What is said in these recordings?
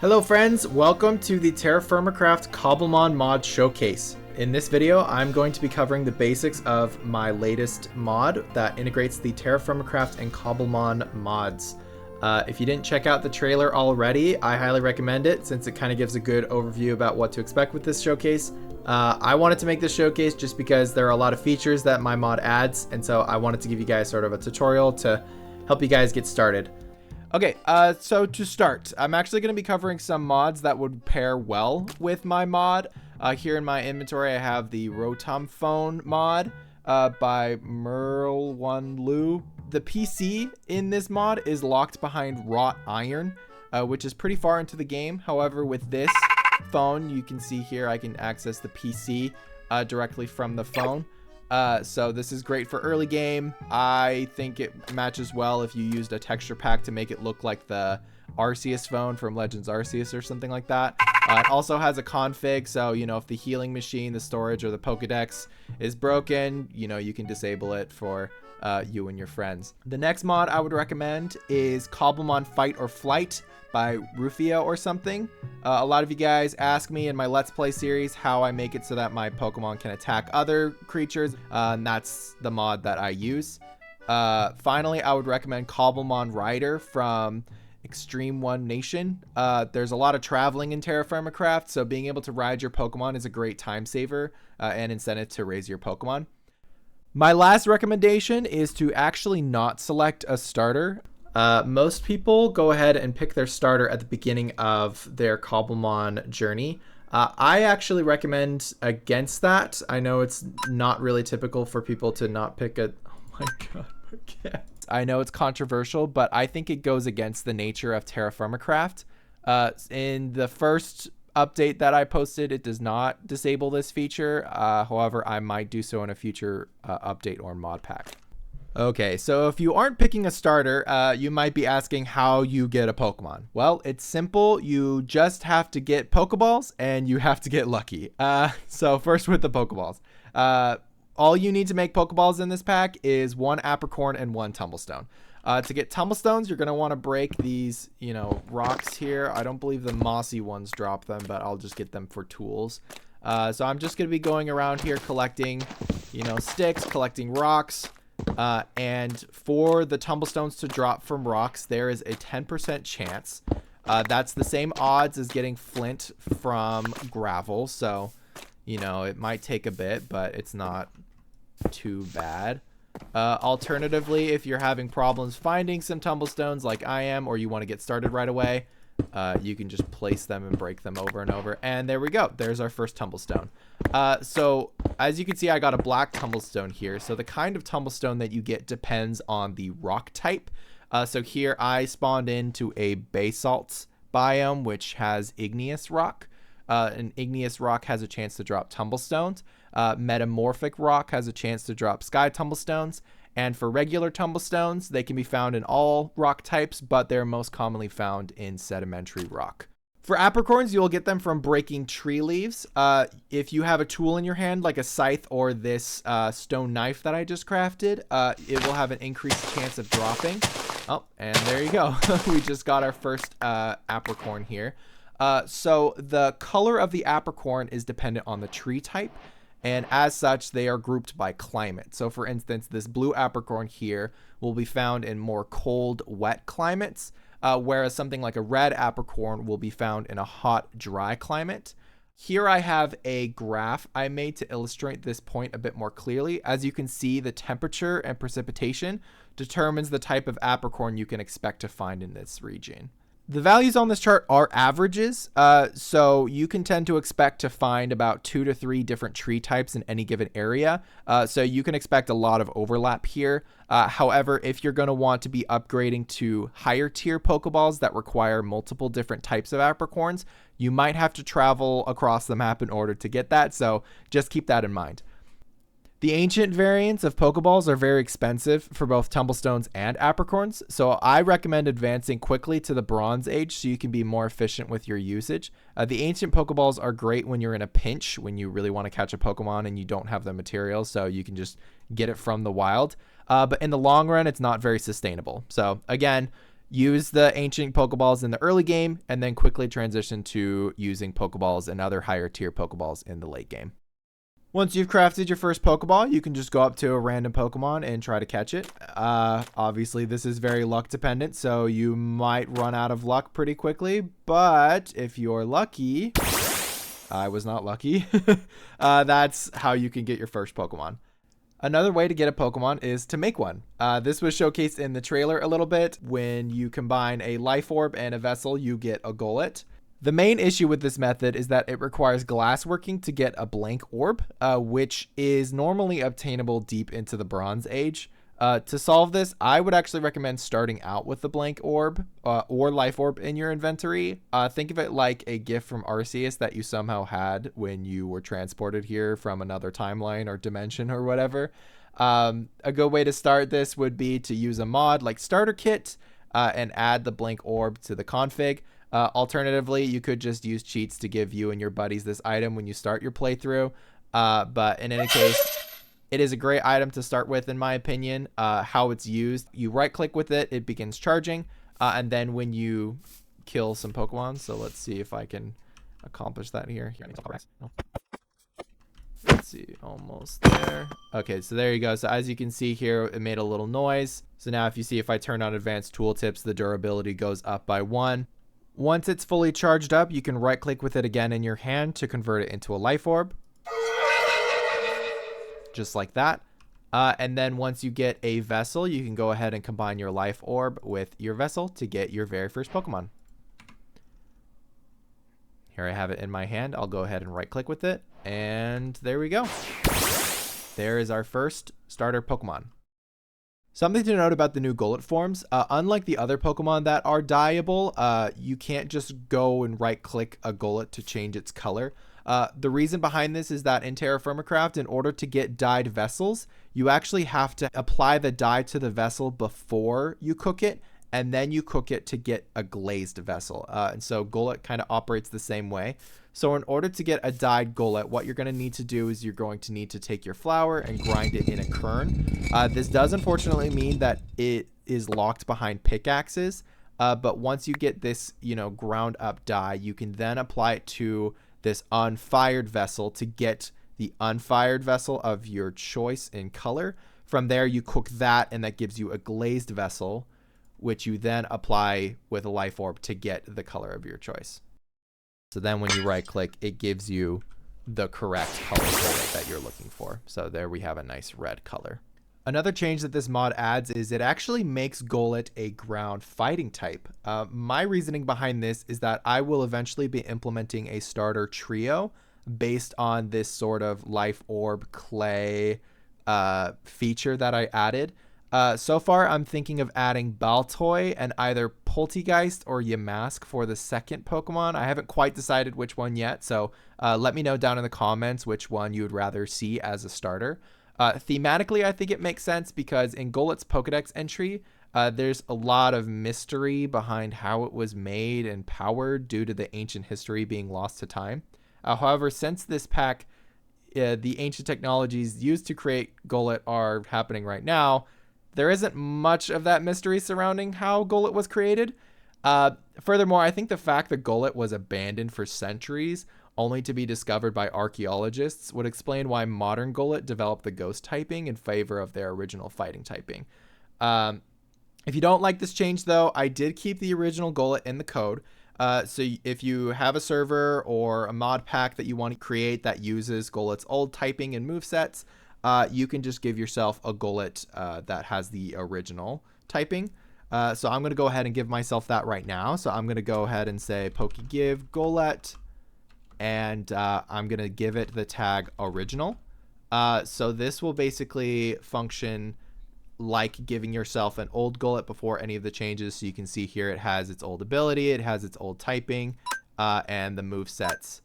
Hello friends, welcome to the Terrafirmacraft Cobblemon mod showcase. In this video, I'm going to be covering the basics of my latest mod that integrates the Terrafirmacraft and Cobblemon mods. If you didn't check out the trailer already, I highly recommend it since it kind of gives a good overview about what to expect with this showcase. I wanted to make this showcase just because there are a lot of features that my mod adds, and so I wanted to give you guys sort of a tutorial to help you guys get started. Okay, so to start, I'm actually going to be covering some mods that would pair well with my mod. Here in my inventory, I have the Rotom Phone mod by Merl1Lu. The PC in this mod is locked behind wrought iron, which is pretty far into the game. However, with this phone, you can see here I can access the PC directly from the phone. So this is great for early game. I think it matches well if you used a texture pack to make it look like the Arceus phone from Legends Arceus or something like that. It also has a config, so you know, if the healing machine, the storage, or the Pokedex is broken, you know, you can disable it for you and your friends. The next mod I would recommend is Cobblemon Fight or Flight by Rufio or something. A lot of you guys ask me in my Let's Play series how I make it so that my Pokemon can attack other creatures, and that's the mod that I use. Finally, I would recommend Cobblemon Rider from Extreme One Nation. There's a lot of traveling in Terrafirmacraft, so being able to ride your Pokemon is a great time saver and incentive to raise your Pokemon. My last recommendation is to actually not select a starter. Most people go ahead and pick their starter at the beginning of their Cobblemon journey. I actually recommend against that. I know it's not really typical for people to not pick a... Oh my god, okay. I know it's controversial, but I think it goes against the nature of Terrafirmacraft. In the first update that I posted, it does not disable this feature. However, I might do so in a future update or mod pack. Okay, so if you aren't picking a starter, you might be asking how you get a Pokemon. Well, it's simple. You just have to get Pokeballs and you have to get lucky. So first with the Pokeballs. All you need to make Pokeballs in this pack is one Apricorn and one Tumblestone. To get Tumblestones, you're going to want to break these, you know, rocks here. I don't believe the mossy ones drop them, but I'll just get them for tools. So I'm just going to be going around here collecting, you know, sticks, collecting rocks. And for the Tumblestones to drop from rocks, there is a 10% chance. That's the same odds as getting flint from gravel. So, you know, it might take a bit, but it's not too bad. Alternatively, if you're having problems finding some Tumblestones like I am, or you want to get started right away, you can just place them and break them over and over. And there we go. There's our first Tumblestone. So as you can see, I got a black Tumblestone here. So the kind of Tumblestone that you get depends on the rock type. So here I spawned into a basalt biome, which has igneous rock. An igneous rock has a chance to drop Tumblestones. Metamorphic rock has a chance to drop sky Tumblestones. And for regular Tumblestones, they can be found in all rock types, but they're most commonly found in sedimentary rock. For Apricorns, you'll get them from breaking tree leaves. If you have a tool in your hand, like a scythe or this stone knife that I just crafted, it will have an increased chance of dropping. Oh, and there you go. We just got our first Apricorn here. So the color of the Apricorn is dependent on the tree type. And as such, they are grouped by climate. So for instance, this blue Apricorn here will be found in more cold, wet climates, whereas something like a red Apricorn will be found in a hot, dry climate. Here I have a graph I made to illustrate this point a bit more clearly. As you can see, the temperature and precipitation determines the type of Apricorn you can expect to find in this region. The values on this chart are averages, so you can tend to expect to find about 2 to 3 different tree types in any given area, so you can expect a lot of overlap here. However, if you're going to want to be upgrading to higher tier Pokeballs that require multiple different types of Apricorns, you might have to travel across the map in order to get that, so just keep that in mind. The ancient variants of Pokeballs are very expensive for both Tumblestones and Apricorns, so I recommend advancing quickly to the Bronze Age so you can be more efficient with your usage. The ancient Pokeballs are great when you're in a pinch, when you really want to catch a Pokemon and you don't have the materials, so you can just get it from the wild. But in the long run, it's not very sustainable. So again, use the ancient Pokeballs in the early game, and then quickly transition to using Pokeballs and other higher tier Pokeballs in the late game. Once you've crafted your first Pokeball, you can just go up to a random Pokemon and try to catch it. Obviously, this is very luck dependent, so you might run out of luck pretty quickly, but if you're lucky, I was not lucky, that's how you can get your first Pokemon. Another way to get a Pokemon is to make one. This was showcased in the trailer a little bit. When you combine a Life Orb and a Vessel, you get a Golett. The main issue with this method is that it requires glassworking to get a blank orb, which is normally obtainable deep into the Bronze Age. To solve this, I would actually recommend starting out with the blank orb or Life Orb in your inventory. Think of it like a gift from Arceus that you somehow had when you were transported here from another timeline or dimension or whatever. A good way to start this would be to use a mod like Starter Kit and add the blank orb to the config. Alternatively, you could just use cheats to give you and your buddies this item when you start your playthrough. But in any case, it is a great item to start with, in my opinion. How it's used, you right click with it, it begins charging. And then when you kill some Pokemon, so let's see if I can accomplish that here. Let's see, almost there. Okay, so there you go. So as you can see here, it made a little noise. So now if you see, if I turn on advanced tooltips, the durability goes up by 1. Once it's fully charged up, you can right click with it again in your hand to convert it into a Life Orb. Just like that. And then once you get a Vessel, you can go ahead and combine your Life Orb with your Vessel to get your very first Pokemon. Here I have it in my hand. I'll go ahead and right click with it. And there we go. There is our first starter Pokemon. Something to note about the new Golett Forms, unlike the other Pokemon that are dyeable, you can't just go and right click a Golett to change its color. The reason behind this is that in Terrafirmacraft, in order to get dyed vessels, you actually have to apply the dye to the vessel before you cook it, and then you cook it to get a glazed vessel. And so Golett kind of operates the same way. So in order to get a dyed Golett, what you're going to need to do is you're going to need to take your flour and grind it in a kern. This does unfortunately mean that it is locked behind pickaxes. But once you get this, ground up dye, you can then apply it to this unfired vessel to get the unfired vessel of your choice in color. From there, you cook that, and that gives you a glazed vessel, which you then apply with a Life Orb to get the color of your choice. So then when you right click, it gives you the correct color Golett that you're looking for. So there we have a nice red color. Another change that this mod adds is it actually makes Golett a ground fighting type. My reasoning behind this is that I will eventually be implementing a starter trio based on this sort of Life Orb clay feature that I added. So far, I'm thinking of adding Baltoy and either Poltegeist or Yamask for the second Pokemon. I haven't quite decided which one yet, so let me know down in the comments which one you would rather see as a starter. Thematically, I think it makes sense because in Golett's Pokedex entry, there's a lot of mystery behind how it was made and powered due to the ancient history being lost to time. However, since this pack, the ancient technologies used to create Golett are happening right now, there isn't much of that mystery surrounding how Golett was created. Furthermore, I think the fact that Golett was abandoned for centuries only to be discovered by archaeologists would explain why modern Golett developed the ghost typing in favor of their original fighting typing. If you don't like this change, though, I did keep the original Golett in the code. So if you have a server or a mod pack that you want to create that uses Golett's old typing and movesets, you can just give yourself a Golett that has the original typing. So I'm going to go ahead and give myself that right now. So I'm going to go ahead and say Pokegive Golett, and I'm going to give it the tag original. So this will basically function like giving yourself an old Golett before any of the changes. So you can see here it has its old ability, it has its old typing, and the movesets,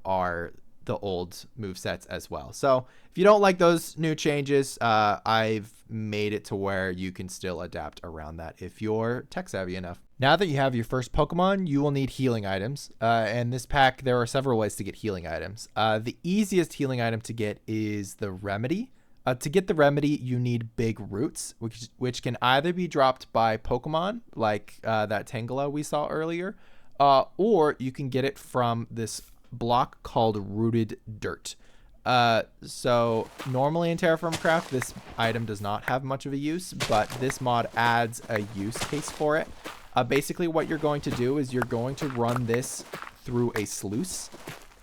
are the old movesets as well. So if you don't like those new changes, I've made it to where you can still adapt around that if you're tech savvy enough. Now that you have your first Pokemon, you will need healing items. And this pack, there are several ways to get healing items. The easiest healing item to get is the Remedy. To get the remedy, you need big roots, which can either be dropped by Pokemon, like that Tangela we saw earlier, or you can get it from this block called Rooted Dirt. So normally in Terrafirmacraft, this item does not have much of a use, but this mod adds a use case for it. Basically what you're going to do is you're going to run this through a sluice,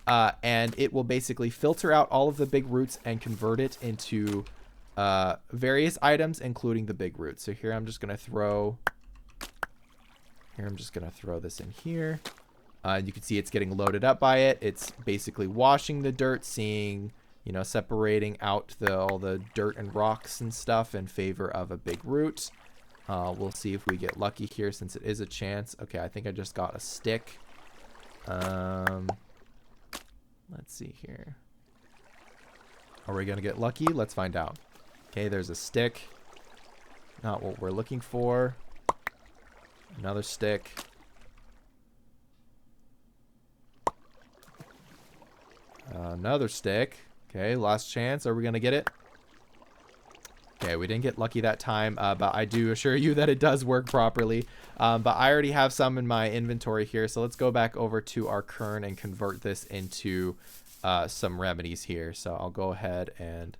and it will basically filter out all of the big roots and convert it into various items, including the big roots. So here I'm just going to throw this in here. You can see it's getting loaded up by it. It's basically washing the dirt, seeing, you know, separating out all the dirt and rocks and stuff in favor of a big root. We'll see if we get lucky here, since it is a chance. Okay, I think I just got a stick. Let's see here. Are we gonna get lucky? Let's find out. Okay, there's a stick. Not what we're looking for. Another stick. Another stick. Okay, last chance. Are we gonna get it? Okay, we didn't get lucky that time, but I do assure you that it does work properly. But I already have some in my inventory here, so let's go back over to our kern and convert this into some remedies here. So I'll go ahead and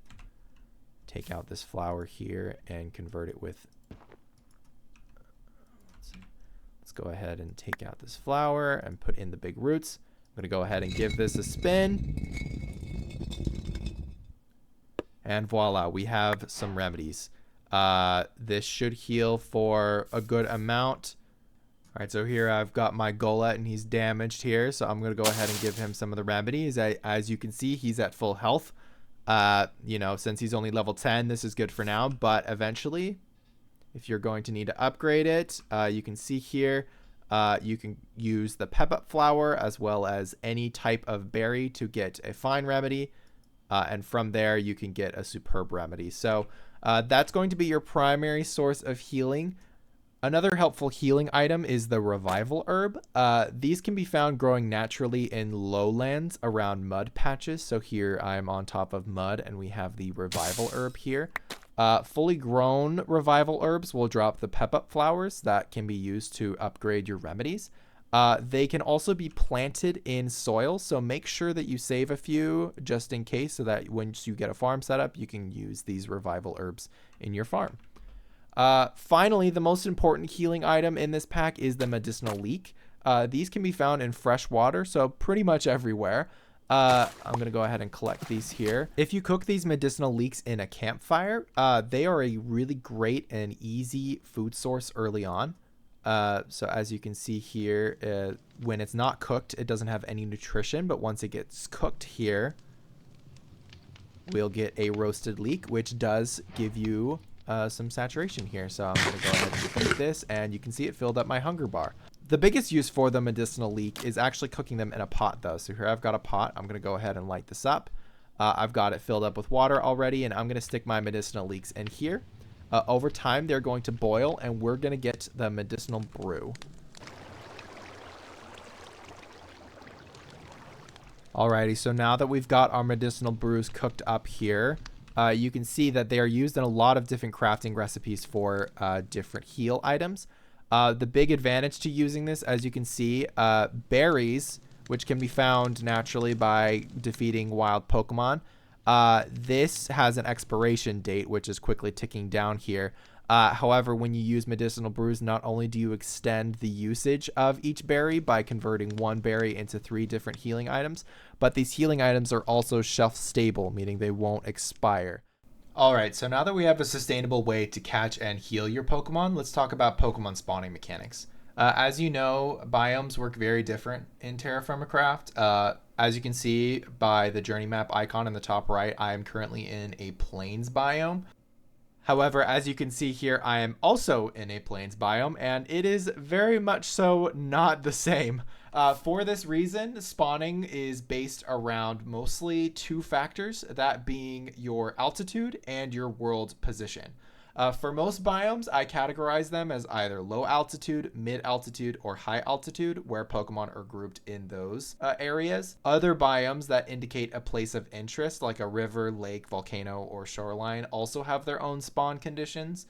take out this flower here and convert it with... Let's go ahead and take out this flower and put in the big roots. I'm going to go ahead and give this a spin. And voila, we have some remedies. This should heal for a good amount. All right, so here I've got my Golett, and he's damaged here. So I'm going to go ahead and give him some of the remedies. As you can see, he's at full health. You know, since he's only level 10, this is good for now. But eventually, if you're going to need to upgrade it, you can see here, you can use the pep up flower as well as any type of berry to get a fine remedy. And from there, you can get a superb remedy. So that's going to be your primary source of healing. Another helpful healing item is the revival herb. These can be found growing naturally in lowlands around mud patches. So here I'm on top of mud, and we have the revival herb here. Fully grown revival herbs will drop the pep up flowers that can be used to upgrade your remedies. They can also be planted in soil, so make sure that you save a few just in case, so that once you get a farm set up, you can use these revival herbs in your farm. Finally, the most important healing item in this pack is the medicinal leek. These can be found in fresh water, so pretty much everywhere. I'm going to go ahead and collect these here. If you cook these medicinal leeks in a campfire, they are a really great and easy food source early on. So as you can see here, when it's not cooked, it doesn't have any nutrition, but once it gets cooked here, we'll get a roasted leek, which does give you some saturation here. So I'm going to go ahead and cook this, and you can see it filled up my hunger bar. The biggest use for the medicinal leek is actually cooking them in a pot, though. So here I've got a pot. I'm going to go ahead and light this up. I've got it filled up with water already, and I'm going to stick my medicinal leeks in here. Over time, they're going to boil, and we're going to get the medicinal brew. Alrighty, so now that we've got our medicinal brews cooked up here, you can see that they are used in a lot of different crafting recipes for different heal items. The big advantage to using this, as you can see, berries, which can be found naturally by defeating wild Pokemon. This has an expiration date, which is quickly ticking down here. However, when you use medicinal brews, not only do you extend the usage of each berry by converting one berry into 3 different healing items, but these healing items are also shelf stable, meaning they won't expire. Alright, so now that we have a sustainable way to catch and heal your Pokemon, let's talk about Pokemon spawning mechanics. As you know, biomes work very different in Terrafirmacraft. As you can see by the journey map icon in the top right, I am currently in a plains biome. However, as you can see here, I am also in a plains biome, and it is very much so not the same. For this reason, spawning is based around mostly 2 factors, that being your altitude and your world position. For most biomes, I categorize them as either low altitude, mid altitude, or high altitude, where Pokemon are grouped in those areas. Other biomes that indicate a place of interest, like a river, lake, volcano, or shoreline, also have their own spawn conditions.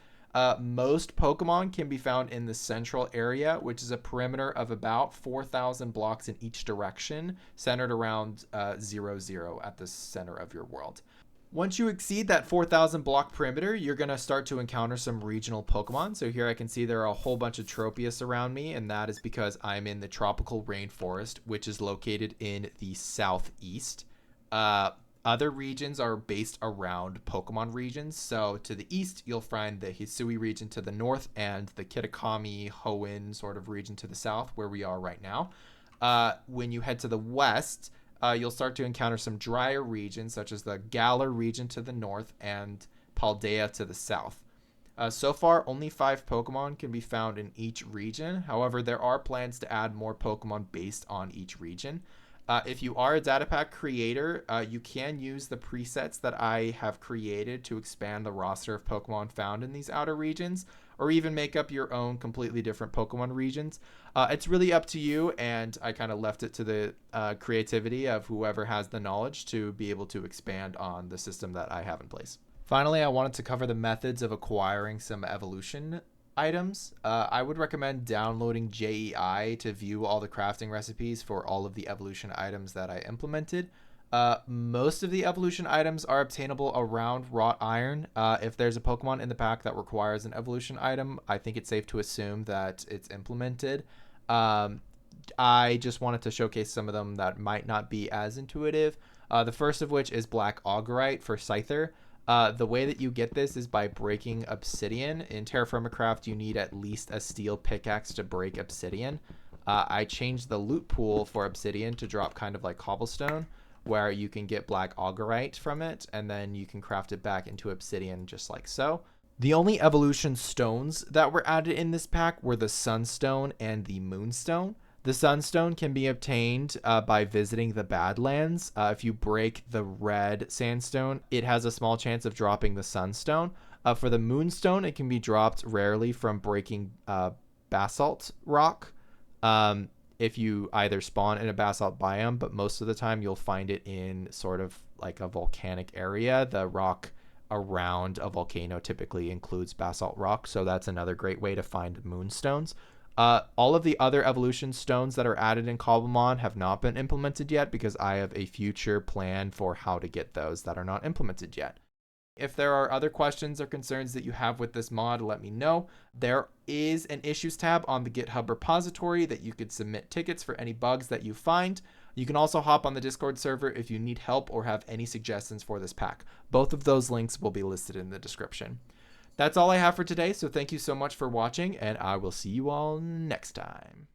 Most Pokemon can be found in the central area, which is a perimeter of about 4,000 blocks in each direction, centered around 0, at the center of your world. Once you exceed that 4,000 block perimeter, you're going to start to encounter some regional Pokemon. So here I can see there are a whole bunch of Tropius around me, and that is because I'm in the tropical rainforest, which is located in the southeast. Other regions are based around Pokemon regions. So to the east, you'll find the Hisui region to the north and the Kitakami, Hoenn sort of region to the south, where we are right now. When you head to the west, you'll start to encounter some drier regions, such as the Galar region to the north and Paldea to the south. So far, only 5 Pokemon can be found in each region. However, there are plans to add more Pokemon based on each region. If you are a data pack creator, you can use the presets that I have created to expand the roster of Pokemon found in these outer regions, or even make up your own completely different Pokemon regions. It's really up to you, and I kind of left it to the creativity of whoever has the knowledge to be able to expand on the system that I have in place. Finally, I wanted to cover the methods of acquiring some evolution items. I would recommend downloading JEI to view all the crafting recipes for all of the evolution items that I implemented. Most of the evolution items are obtainable around wrought iron. If there's a Pokemon in the pack that requires an evolution item, I think it's safe to assume that it's implemented. I just wanted to showcase some of them that might not be as intuitive. The first of which is Black Augurite for Scyther. The way that you get this is by breaking obsidian. In Terrafirmacraft, you need at least a steel pickaxe to break obsidian. I changed the loot pool for obsidian to drop kind of like cobblestone, where you can get Black Augurite from it, and then you can craft it back into obsidian just like so. The only evolution stones that were added in this pack were the Sunstone and the Moonstone. The Sunstone can be obtained by visiting the Badlands. If you break the red sandstone, it has a small chance of dropping the Sunstone. For the Moonstone, it can be dropped rarely from breaking basalt rock. If you either spawn in a basalt biome, but most of the time you'll find it in sort of like a volcanic area. The rock around a volcano typically includes basalt rock, so that's another great way to find moonstones. All of the other evolution stones that are added in Cobblemon have not been implemented yet, because I have a future plan for how to get those that are not implemented yet. If there are other questions or concerns that you have with this mod, let me know. There is an issues tab on the GitHub repository that you could submit tickets for any bugs that you find. You can also hop on the Discord server if you need help or have any suggestions for this pack. Both of those links will be listed in the description. That's all I have for today, so thank you so much for watching, and I will see you all next time.